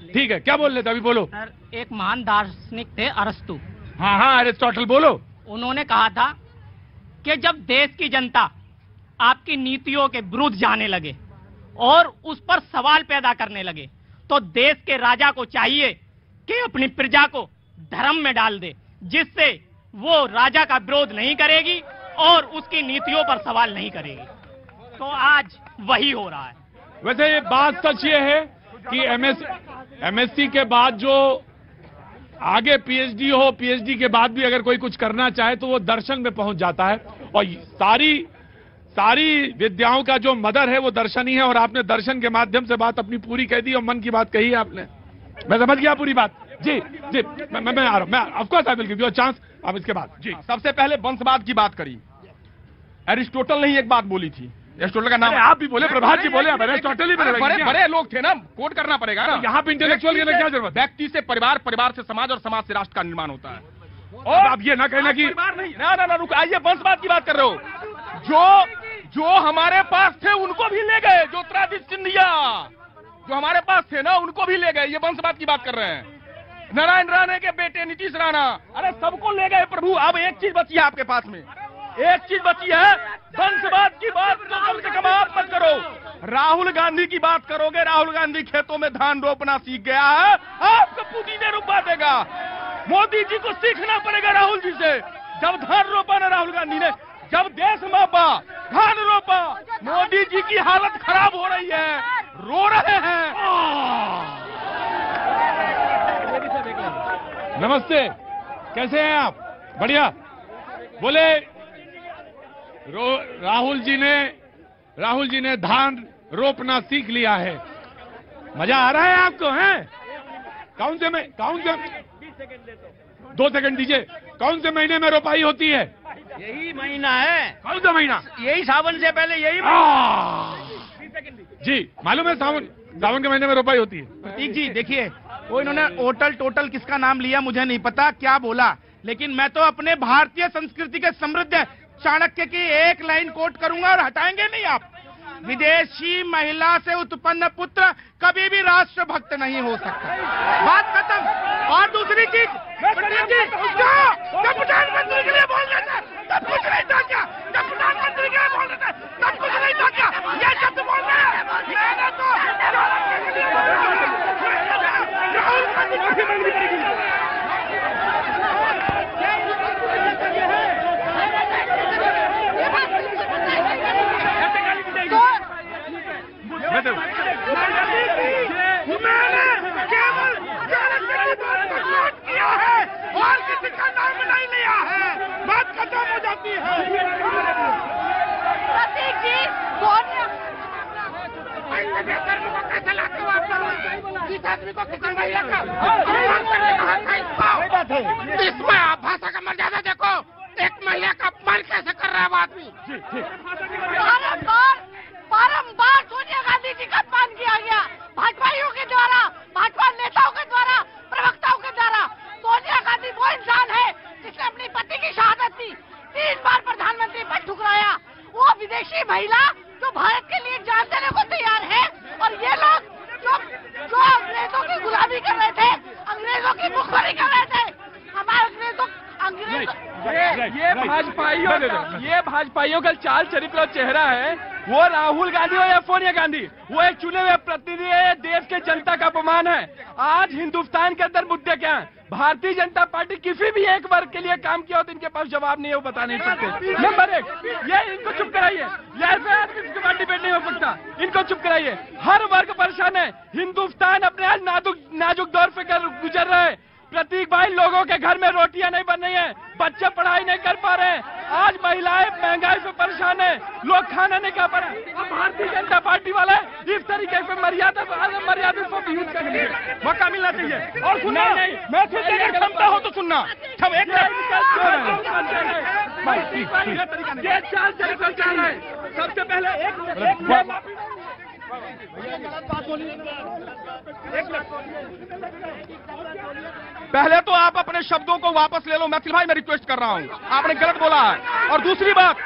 ठीक है, क्या बोल रहे थे अभी, बोलो। सर, एक महान दार्शनिक थे अरस्तु। हाँ हाँ, अरिस्टोटल, बोलो। उन्होंने कहा था कि जब देश की जनता आपकी नीतियों के विरुद्ध जाने लगे और उस पर सवाल पैदा करने लगे, तो देश के राजा को चाहिए कि अपनी प्रजा को धर्म में डाल दे, जिससे वो राजा का विरोध नहीं करेगी और उसकी नीतियों पर सवाल नहीं करेगी। तो आज वही हो रहा है। वैसे ये बात सच ये है कि एमएससी के बाद जो आगे पीएचडी हो, पीएचडी के बाद भी अगर कोई कुछ करना चाहे तो वो दर्शन में पहुंच जाता है, और सारी विद्याओं का जो मदर है वो दर्शन ही है। और आपने दर्शन के माध्यम से बात अपनी पूरी कह दी और मन की बात कही है आपने, मैं समझ गया पूरी बात। जी जी, मैं आ रहा हूं, मैं of course I will give you a chance. अब इसके बाद जी, सबसे पहले वंशवाद की बात करी, एरिस्टोटल ने ही एक बात बोली थी, एरिस्टोटल का नाम आप भी बोले, प्रभात जी बोले, एरिस्टोटल ही बोले, बड़े लोग थे ना, कोट करना पड़ेगा ना। यहाँ पे इंटेलेक्चुअल की क्या जरूरत? व्यक्ति से परिवार, परिवार से समाज और समाज से राष्ट्र का निर्माण होता है। और आप ये ना कहना कि परिवार नहीं, ना रुक, आइए वंशवाद की बात कर रहे हो। जो हमारे पास थे उनको भी ले गए, ज्योतिरादित्य सिंधिया जो हमारे पास थे ना उनको भी ले गए, ये वंशवाद की बात कर रहे हैं। नारायण राणे के बेटे नीतीश राणा, अरे सबको ले गए प्रभु। अब एक चीज बची है आपके पास में, एक चीज बची है, वंशवाद की बात तो कम से कम आप मत करो। राहुल गांधी की बात करोगे, राहुल गांधी खेतों में धान रोपना सीख गया है, आपको पुदीने रोपा देगा। मोदी जी को सीखना पड़ेगा राहुल जी से। जब धान रोपा ना राहुल गांधी ने, जब देश मापा, धान रोपा, मोदी जी की हालत खराब हो रही है, रो रहे हैं। नमस्ते, कैसे हैं आप? बढ़िया। बोले राहुल जी ने धान रोपना सीख लिया है। मजा आ रहा है आपको, हैं? कौन से 2 सेकंड दीजिए। कौन से महीने में रोपाई होती है? यही महीना है। कौन सा महीना? यही सावन से पहले यही जी, मालूम है, सावन के महीने में रोपाई होती है। प्रतीक जी देखिए, वो इन्होंने होटल टोटल किसका नाम लिया मुझे नहीं पता, क्या बोला, लेकिन मैं तो अपने भारतीय संस्कृति के समृद्ध चाणक्य की एक लाइन कोट करूंगा और हटाएंगे नहीं आप। विदेशी महिला से उत्पन्न पुत्र कभी भी राष्ट्रभक्त नहीं हो सकता। बात खत्म। और दूसरी चीज, जब प्रधानमंत्री के लिए बोल रहे थे तब कुछ नहीं था क्या? जब प्रधानमंत्री के लिए बोल रहे थे तब कुछ नहीं था क्या? ये शब्द बोल रहे हैं। मैंने तो राहुल गांधी माफी मांगनी पड़ेगी। मैंने केवल किया है और किसी का नाम नहीं लिया है। बात खत्म हो जाती है। प्रतीक जी, कैसे लाते हो आप? जिस आदमी को किसी महिला का अपमान करने का हक है इसको, इसमें आप भाषा का मर्यादा देखो। एक महिला का अपमान कैसे कर रहा है वो आदमी? बारंबार सोनिया गांधी जी का अपमान किया गया, भाजपाइयों के द्वारा, भाजपा नेताओं के द्वारा, प्रवक्ताओं के द्वारा। सोनिया गांधी वो इंसान है जिसने अपनी पति की शहादत दी, 3 बार प्रधानमंत्री पद ठुकराया। वो विदेशी महिला जो भारत के लिए जान देने को तैयार है, और ये लोग जो अंग्रेजों की गुलामी कर रहे थे, अंग्रेजों की मुखबरी कर रहे थे, हमारे ये भाजपाइयों का चाल चरित्र और चेहरा है। वो राहुल गांधी हो या सोनिया गांधी, वो एक चुने हुए प्रतिनिधि है, देश के जनता का अपमान है। आज हिंदुस्तान के अंदर मुद्दे क्या है? भारतीय जनता पार्टी किसी भी एक वर्ग के लिए काम किया हो तो इनके पास जवाब नहीं है, वो बता नहीं सकते। नंबर 1, ये इनको चुप कराइए, ये ऐसे आदमी इसके बाद डिबेट नहीं हो सकता, इनको चुप कराइए। हर वर्ग परेशान है, हिंदुस्तान अपने आज नाजुक दौर पे गुजर रहा है। प्रतीक भाई, लोगों के घर में रोटियां नहीं बन रही हैं, बच्चे पढ़ाई नहीं कर पा रहे हैं, आज महिलाएं महंगाई से परेशान है, लोग खाना नहीं खा पा रहे। अब भारतीय जनता पार्टी वाले इस तरीके से मर्यादा को भी यूज करेंगे, मौका मिलना चाहिए। और सुनना नहीं, मैं सुनने की क्षमता हो तो सुनना। सबसे पहले पहले तो आप अपने शब्दों को वापस ले लो, मैथिल भाई मैं रिक्वेस्ट कर रहा हूं, आपने गलत बोला है। और दूसरी बात,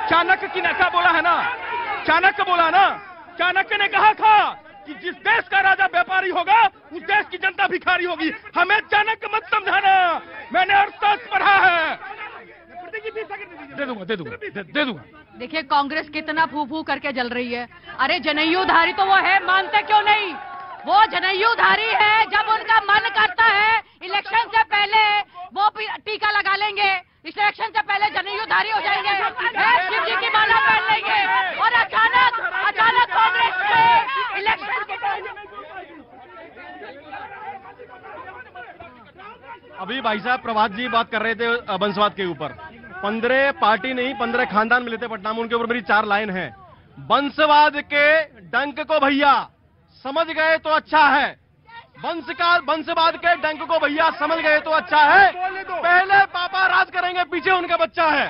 चाणक्य की नशा बोला है ना, चाणक्य बोला ना, चाणक्य ने कहा था कि जिस देश का राजा व्यापारी होगा उस देश की जनता भिखारी होगी। हमें चाणक्य मत समझाना, मैंने अर्थशास्त्र पढ़ा है। दे दूंगा। देखिए कांग्रेस कितना फू फू करके जल रही है। अरे जनेयूधारी तो वो है, मानते क्यों नहीं? वो जनेयूधारी है। जब उनका मन करता है इलेक्शन से पहले वो टीका लगा लेंगे, इलेक्शन से पहले जनेयूधारी हो जाएंगे, शिव जी की माला पहन लेंगे और अचानक कांग्रेस के इलेक्शन के अभी भाई साहब प्रभात जी बात कर रहे थे वंशवाद के ऊपर। 15 पार्टी नहीं 15 खानदान मिले थे पटना में, उनके ऊपर मेरी 4 लाइन है। वंशवाद के डंक को भैया समझ गए तो अच्छा है, वंशवाद के डंक को भैया समझ गए तो अच्छा है। पहले पापा राज करेंगे, पीछे उनका बच्चा है।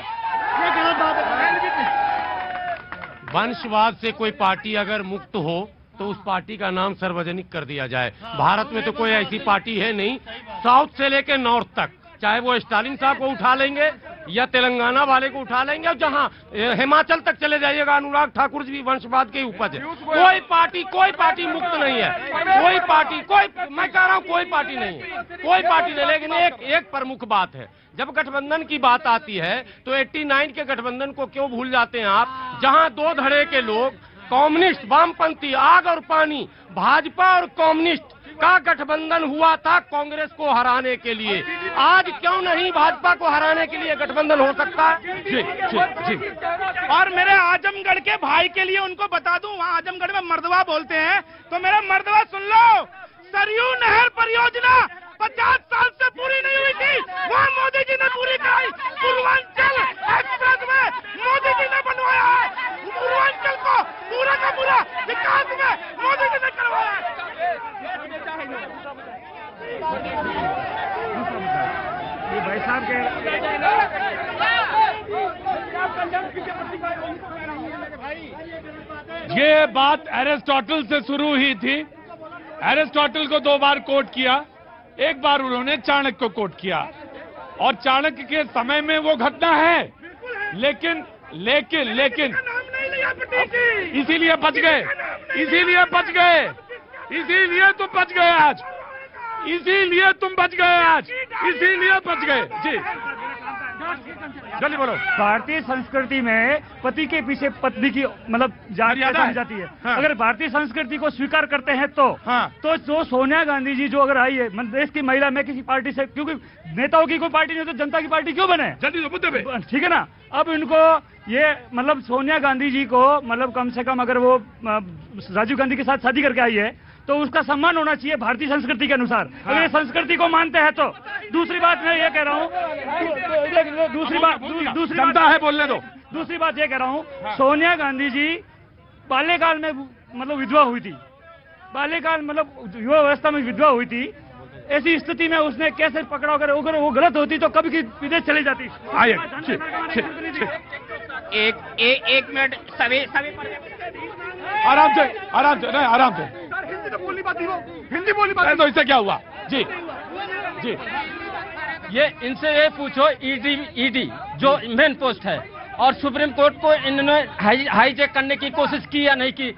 वंशवाद से कोई पार्टी अगर मुक्त हो तो उस पार्टी का नाम सार्वजनिक कर दिया जाए। भारत में तो कोई ऐसी पार्टी है नहीं, साउथ से लेकर नॉर्थ तक, चाहे वो स्टालिन साहब को उठा लेंगे या तेलंगाना वाले को उठा लेंगे, और जहां हिमाचल तक चले जाइएगा अनुराग ठाकुर जी भी वंशवाद के उपज है। कोई पार्टी मुक्त नहीं है। मैं कह रहा हूं कोई पार्टी नहीं है, कोई पार्टी नहीं। लेकिन एक प्रमुख बात है, जब गठबंधन की बात आती है तो 89 के गठबंधन को क्यों भूल जाते हैं आप, जहां 2 धड़े के लोग, कम्युनिस्ट, वामपंथी, आग और पानी, भाजपा और कम्युनिस्ट का गठबंधन हुआ था कांग्रेस को हराने के लिए। आज क्यों नहीं भाजपा को हराने के लिए गठबंधन हो सकता है? जी। और मेरे आजमगढ़ के भाई के लिए उनको बता दूं, वहाँ आजमगढ़ में मर्दवा बोलते हैं, तो मेरा मर्दवा सुन लो, सरयू नहर परियोजना 50 साल से पूरी नहीं हुई थी, वहाँ मोदी जी ने पूरी कराई। पूर्वांचल एक्सप्रेस में मोदी जी ने बनवाया है, पूर्वांचल को पूरा का पूरा विकास में मोदी जी ने करवाया है। भाई साहब ये बात एरिस्टोटल से शुरू हुई थी। एरिस्टोटल को 2 बार कोट किया, एक बार उन्होंने चाणक्य को कोट किया, और चाणक्य के समय में वो घटना है, लेकिन इसीलिए बच गए, इसीलिए तुम बच गए आज, इसीलिए बच गए। जी जल्दी बोलो। भारतीय संस्कृति में पति के पीछे पत्नी की मतलब मर्यादा जाती है। हाँ। अगर भारतीय संस्कृति को स्वीकार करते हैं तो तो जो सोनिया गांधी जी जो अगर आई है देश की महिला में किसी पार्टी से, क्योंकि नेताओं की कोई पार्टी नहीं तो जनता की पार्टी क्यों बने? जल्दी मुद्दे पे, ठीक है ना। अब इनको ये मतलब सोनिया गांधी जी को मतलब कम से कम अगर वो राजीव गांधी के साथ शादी करके आई है तो उसका सम्मान होना चाहिए भारतीय संस्कृति के अनुसार। अगर ये संस्कृति को मानते हैं तो। दूसरी बात मैं ये कह रहा हूँ, दूसरी बात है, बोलने दो। दूसरी बात ये कह रहा हूँ, सोनिया गांधी जी बाल्यकाल में मतलब विधवा हुई थी, बाल्यकाल मतलब युवा अवस्था में विधवा हुई थी। ऐसी स्थिति में उसने कैसे पकड़ा, अगर वो गलत होती तो कभी की विदेश चली जाती। एक मिनट सभी आराम से हिंदी बोली बात तो इससे क्या हुआ? जी ये इनसे ये पूछो, ईडी जो मेन पोस्ट है और सुप्रीम कोर्ट को इन्होंने हाईजैक करने की कोशिश की या नहीं की?